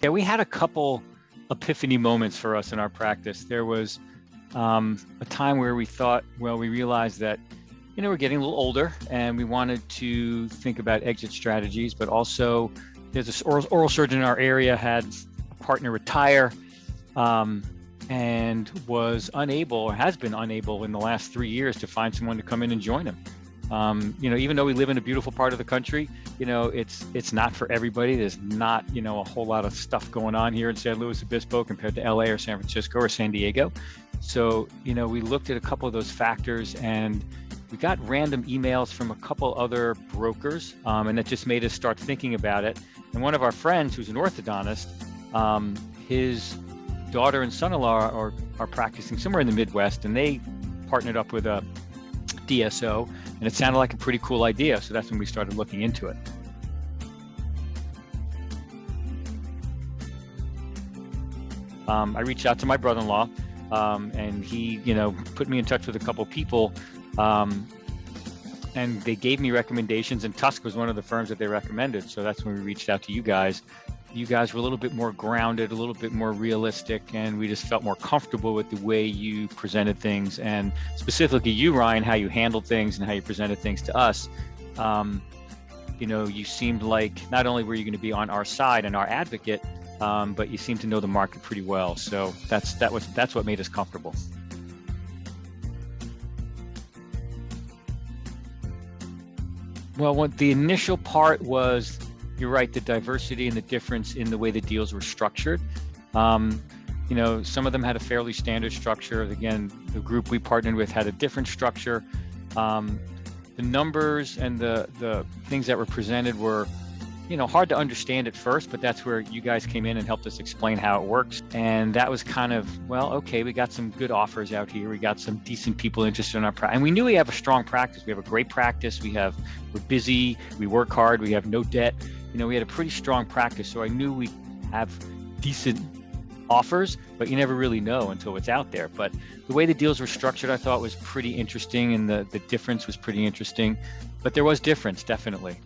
Yeah, we had a couple epiphany moments for us in our practice. There was a time where we thought, well, we realized that, we're getting a little older and we wanted to think about exit strategies, but also there's this oral surgeon in our area had a partner retire and was unable, or has been unable in the last 3 years, to find someone to come in and join him. Even though we live in a beautiful part of the country, it's not for everybody. There's not, a whole lot of stuff going on here in San Luis Obispo compared to LA or San Francisco or San Diego. So, we looked at a couple of those factors and we got random emails from a couple other brokers, and that just made us start thinking about it. And one of our friends, who's an orthodontist, his daughter and son-in-law are practicing somewhere in the Midwest, and they partnered up with a DSO, and it sounded like a pretty cool idea. So that's when we started looking into it. I reached out to my brother-in-law, and he, put me in touch with a couple people, and they gave me recommendations, and TUSK was one of the firms that they recommended. So that's when we reached out to you guys. You guys were a little bit more grounded, a little bit more realistic, and we just felt more comfortable with the way you presented things, and specifically you, Ryan, how you handled things and how you presented things to us. You seemed like not only were you going to be on our side and our advocate, but you seemed to know the market pretty well. So that's what made us comfortable. Well, what the initial part was, you're right, the diversity and the difference in the way the deals were structured. Some of them had a fairly standard structure. Again, the group we partnered with had a different structure. The numbers and the things that were presented were, hard to understand at first, but that's where you guys came in and helped us explain how it works. And that was kind of, well, okay, we got some good offers out here. We got some decent people interested in our practice. And we knew we have a strong practice. We have a great practice. We're busy. We work hard. We have no debt. We had a pretty strong practice. So I knew we have decent offers, but you never really know until it's out there. But the way the deals were structured, I thought was pretty interesting, and the difference was pretty interesting. But there was difference, definitely.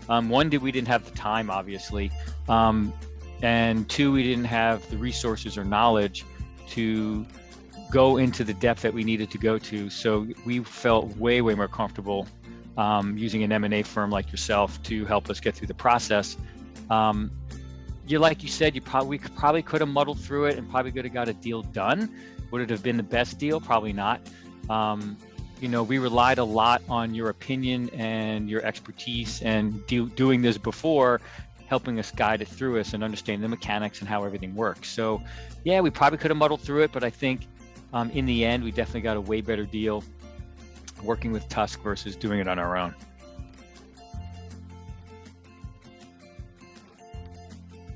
One, we didn't have the time, obviously. And two, we didn't have the resources or knowledge to go into the depth that we needed to go to. So we felt way, way more comfortable using an M&A firm like yourself to help us get through the process. Like you said, we probably could have muddled through it and probably could have got a deal done. Would it have been the best deal? Probably not. We relied a lot on your opinion and your expertise, and doing this before, helping us guide it through us and understanding the mechanics and how everything works. So yeah, we probably could have muddled through it, but I think in the end, we definitely got a way better deal working with TUSK versus doing it on our own.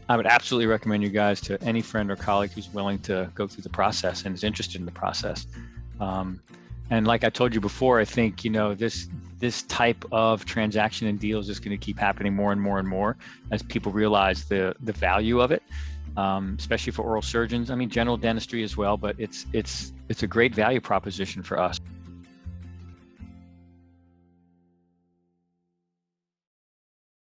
I would absolutely recommend you guys to any friend or colleague who's willing to go through the process and is interested in the process. And like I told you before, I think, this type of transaction and deals is going to keep happening more and more and more as people realize the value of it, especially for oral surgeons. I mean, general dentistry as well, but it's a great value proposition for us.